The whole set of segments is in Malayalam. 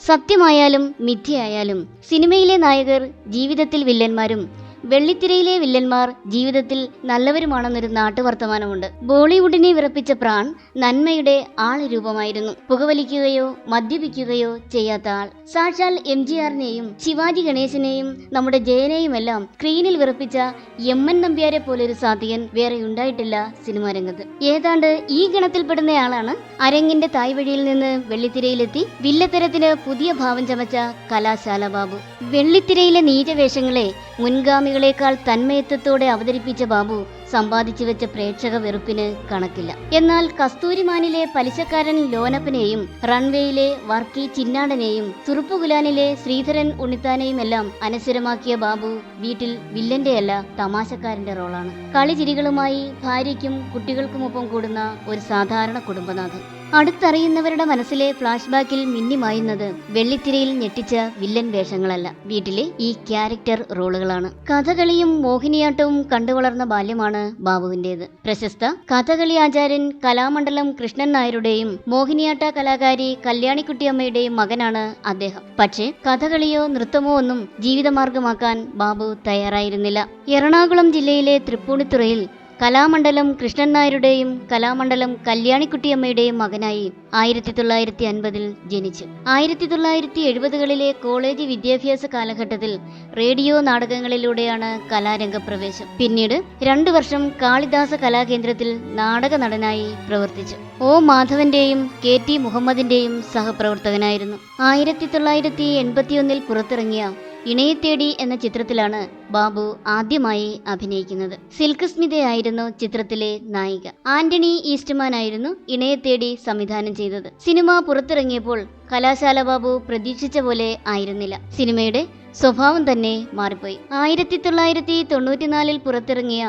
സത്യമായാലും മിഥ്യയായാലും സിനിമയിലെ നായകർ ജീവിതത്തിൽ വില്ലന്മാരും വെള്ളിത്തിരയിലെ വില്ലന്മാർ ജീവിതത്തിൽ നല്ലവരുമാണെന്നൊരു നാട്ടുവർത്തമാനമുണ്ട്. ബോളിവുഡിനെ വിറപ്പിച്ച പ്രാൺ നന്മയുടെ ആൾരൂപമായിരുന്നു. പുകവലിക്കുകയോ മദ്യപിക്കുകയോ ചെയ്യാത്ത ആൾ. സാക്ഷാൽ MGRനെയും ശിവാജി ഗണേശനെയും നമ്മുടെ ജയനെയുമെല്ലാം സ്ക്രീനിൽ വിറപ്പിച്ച എമ്മൻ നമ്പ്യാരെ പോലൊരു സാധികൻ വേറെ ഉണ്ടായിട്ടില്ല സിനിമാ രംഗത്ത്. ഏതാണ്ട് ഈ ഗണത്തിൽപ്പെടുന്നയാളാണ് അരങ്ങിന്റെ തായ്വഴിയിൽ നിന്ന് വെള്ളിത്തിരയിലെത്തി വില്ലത്തരത്തിന് പുതിയ ഭാവം ചമച്ച കലാശാല ബാബു. വെള്ളിത്തിരയിലെ നീചവേഷങ്ങളെ മുൻഗാമികളെക്കാൾ തന്മയത്വത്തോടെ അവതരിപ്പിച്ച ബാബു സമ്പാദിച്ചു വെച്ച പ്രേക്ഷക വെറുപ്പിന് കണക്കില്ല. എന്നാൽ കസ്തൂരിമാനിലെ പലിശക്കാരൻ ലോനപ്പനെയും റൺവേയിലെ വർക്കി ചിന്നാടനെയും തുറുപ്പുകുലാനിലെ ശ്രീധരൻ ഉണ്ണിത്താനെയും എല്ലാം അനശ്വരമാക്കിയ ബാബു വീട്ടിൽ വില്ലന്റെയല്ല തമാശക്കാരന്റെ റോളാണ്. കളിചിരികളുമായി ഭാര്യയ്ക്കും കുട്ടികൾക്കുമൊപ്പം കൂടുന്ന ഒരു സാധാരണ കുടുംബനാഥൻ. അടുത്തറിയുന്നവരുടെ മനസ്സിലെ ഫ്ലാഷ് ബാക്കിൽ മിന്നിമായുന്നത് വെള്ളിത്തിരയിൽ ഞെട്ടിച്ച വില്ലൻ വേഷങ്ങളല്ല, വീട്ടിലെ ഈ ക്യാരക്ടർ റോളുകളാണ്. കഥകളിയും മോഹിനിയാട്ടവും കണ്ടുവളർന്ന ബാല്യമാണ് ബാബുവിന്റേത്. പ്രശസ്ത കഥകളി ആചാര്യൻ കലാമണ്ഡലം കൃഷ്ണൻ നായരുടെയും മോഹിനിയാട്ട കലാകാരി കല്യാണിക്കുട്ടിയമ്മയുടെയും മകനാണ് അദ്ദേഹം. പക്ഷേ കഥകളിയോ നൃത്തമോ ഒന്നും ജീവിതമാർഗമാക്കാൻ ബാബു തയ്യാറായിരുന്നില്ല. എറണാകുളം ജില്ലയിലെ തൃപ്പൂണിത്തുറയിൽ കലാമണ്ഡലം കൃഷ്ണൻ നായരുടെയും കലാമണ്ഡലം കല്യാണിക്കുട്ടിയമ്മയുടെയും മകനായി 1950 ജനിച്ചു. 1970കളിലെ കോളേജ് വിദ്യാഭ്യാസ കാലഘട്ടത്തിൽ റേഡിയോ നാടകങ്ങളിലൂടെയാണ് കലാരംഗപ്രവേശം. പിന്നീട് 2 വർഷം കാളിദാസ കലാകേന്ദ്രത്തിൽ നാടക നടനായി പ്രവർത്തിച്ചു. O മാധവന്റെയും KT മുഹമ്മദിന്റെയും സഹപ്രവർത്തകനായിരുന്നു. 1981 പുറത്തിറങ്ങിയ ഇണയെത്തേടി എന്ന ചിത്രത്തിലാണ് ബാബു ആദ്യമായി അഭിനയിക്കുന്നത്. സിൽക്ക് സ്മിതയായിരുന്നു ചിത്രത്തിലെ നായിക. ആന്റണി ഈസ്റ്റ്മാൻ ആയിരുന്നു ഇണയെത്തേടി സംവിധാനം ചെയ്തത്. സിനിമ പുറത്തിറങ്ങിയപ്പോൾ കലാശാല ബാബു പ്രതീക്ഷിച്ച പോലെ ആയിരുന്നില്ല. സിനിമയുടെ സ്വഭാവം തന്നെ മാറിപ്പോയി. 1994 പുറത്തിറങ്ങിയ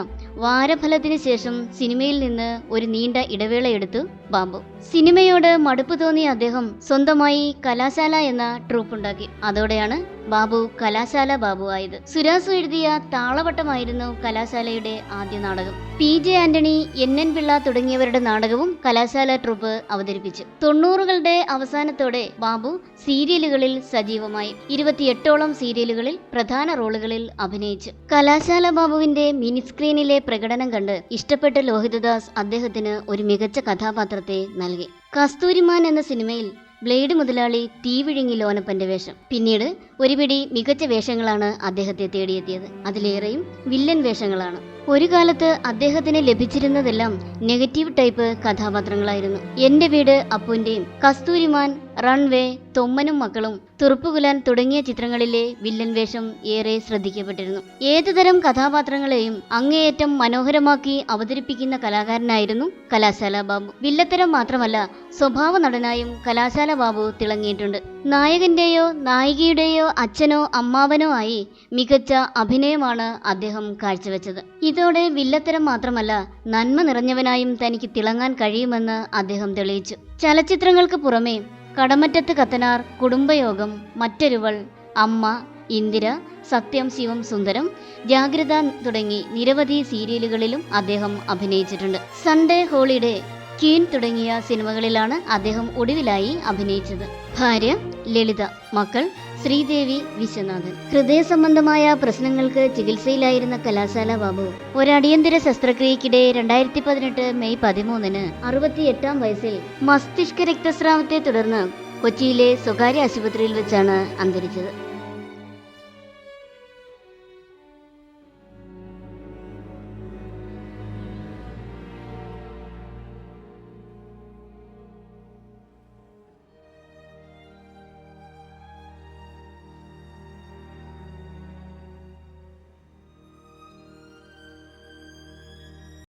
വാരഫലത്തിന് ശേഷം സിനിമയിൽ നിന്ന് ഒരു നീണ്ട ഇടവേളയെടുത്തു ബാബു. സിനിമയോട് മടുപ്പ് തോന്നിയ അദ്ദേഹം സ്വന്തമായി കലാശാല എന്ന ട്രൂപ്പുണ്ടാക്കി. അതോടെയാണ് ബാബു കലാശാല ബാബു ആയത്. സുരാസു എഴുതിയ താളവട്ടമായിരുന്നു കലാശാലയുടെ ആദ്യ നാടകം. PJ ആന്റണി, NN പിള്ള തുടങ്ങിയവരുടെ നാടകവും കലാശാല ട്രൂപ്പ് അവതരിപ്പിച്ചു. 90കളുടെ അവസാനത്തോടെ ബാബു സീരിയലുകളിൽ സജീവമായി. 28ഓളം സീരിയലുകളിൽ പ്രധാന റോളുകളിൽ അഭിനയിച്ചു. കലാശാല ബാബുവിന്റെ മിനി സ്ക്രീനിലെ പ്രകടനം കണ്ട് ഇഷ്ടപ്പെട്ട ലോഹിതദാസ് അദ്ദേഹത്തിന് ഒരു മികച്ച കഥാപാത്രത്തെ നൽകി. കസ്തൂരിമാൻ എന്ന സിനിമയിൽ ബ്ലേഡ് മുതലാളി തീവിഴുങ്ങി ലോനപ്പന്റെ വേഷം. പിന്നീട് ഒരുപിടി മികച്ച വേഷങ്ങളാണ് അദ്ദേഹത്തെ തേടിയെത്തിയത്. അതിലേറെയും വില്ലൻ വേഷങ്ങളാണ്. ഒരു കാലത്ത് അദ്ദേഹത്തിന് ലഭിച്ചിരുന്നതെല്ലാം നെഗറ്റീവ് ടൈപ്പ് കഥാപാത്രങ്ങളായിരുന്നു. എന്റെ വീട് അപ്പുവിന്റെയും കസ്തൂരിമാൻ, റൺവേ, തൊമ്മനും മക്കളും, തുറുപ്പുകുലാൻ തുടങ്ങിയ ചിത്രങ്ങളിലെ വില്ലൻ വേഷം ഏറെ ശ്രദ്ധിക്കപ്പെട്ടിരുന്നു. ഏതുതരം കഥാപാത്രങ്ങളെയും അങ്ങേയറ്റം മനോഹരമാക്കി അവതരിപ്പിക്കുന്ന കലാകാരനായിരുന്നു കലാശാല ബാബു. വില്ലത്തരം മാത്രമല്ല, സ്വഭാവ നടനായും കലാശാല ബാബു തിളങ്ങിയിട്ടുണ്ട്. നായകന്റെയോ നായികയുടെയോ അച്ഛനോ അമ്മാവനോ ആയി മികച്ച അഭിനയമാണ് അദ്ദേഹം കാഴ്ചവെച്ചത്. ഇതോടെ വില്ലത്തരം മാത്രമല്ല, നന്മ നിറഞ്ഞവനായും തനിക്ക് തിളങ്ങാൻ കഴിയുമെന്ന് അദ്ദേഹം തെളിയിച്ചു. ചലച്ചിത്രങ്ങൾക്ക് പുറമെ കടമറ്റത്ത് കത്തനാർ, കുടുംബയോഗം, മറ്റൊരുവൾ, അമ്മ, ഇന്ദിര, സത്യം ശിവം സുന്ദരം, ജാഗ്രത തുടങ്ങി നിരവധി സീരിയലുകളിലും അദ്ദേഹം അഭിനയിച്ചിട്ടുണ്ട്. സൺഡേ ഹോളിഡേ, ക്വീൻ തുടങ്ങിയ സിനിമകളിലാണ് അദ്ദേഹം ഒടുവിലായി അഭിനയിച്ചത്. ഭാര്യ ലളിത, മക്കൾ ശ്രീദേവി, വിശ്വനാഥൻ. ഹൃദയ സംബന്ധമായ പ്രശ്നങ്ങൾക്ക് ചികിത്സയിലായിരുന്ന കലാശാല ബാബു ഒരടിയന്തര ശസ്ത്രക്രിയക്കിടെ 2018 മെയ് 13 68-ാം വയസ്സിൽ മസ്തിഷ്ക രക്തസ്രാവത്തെ തുടർന്ന് കൊച്ചിയിലെ സ്വകാര്യ ആശുപത്രിയിൽ വെച്ചാണ് അന്തരിച്ചത്.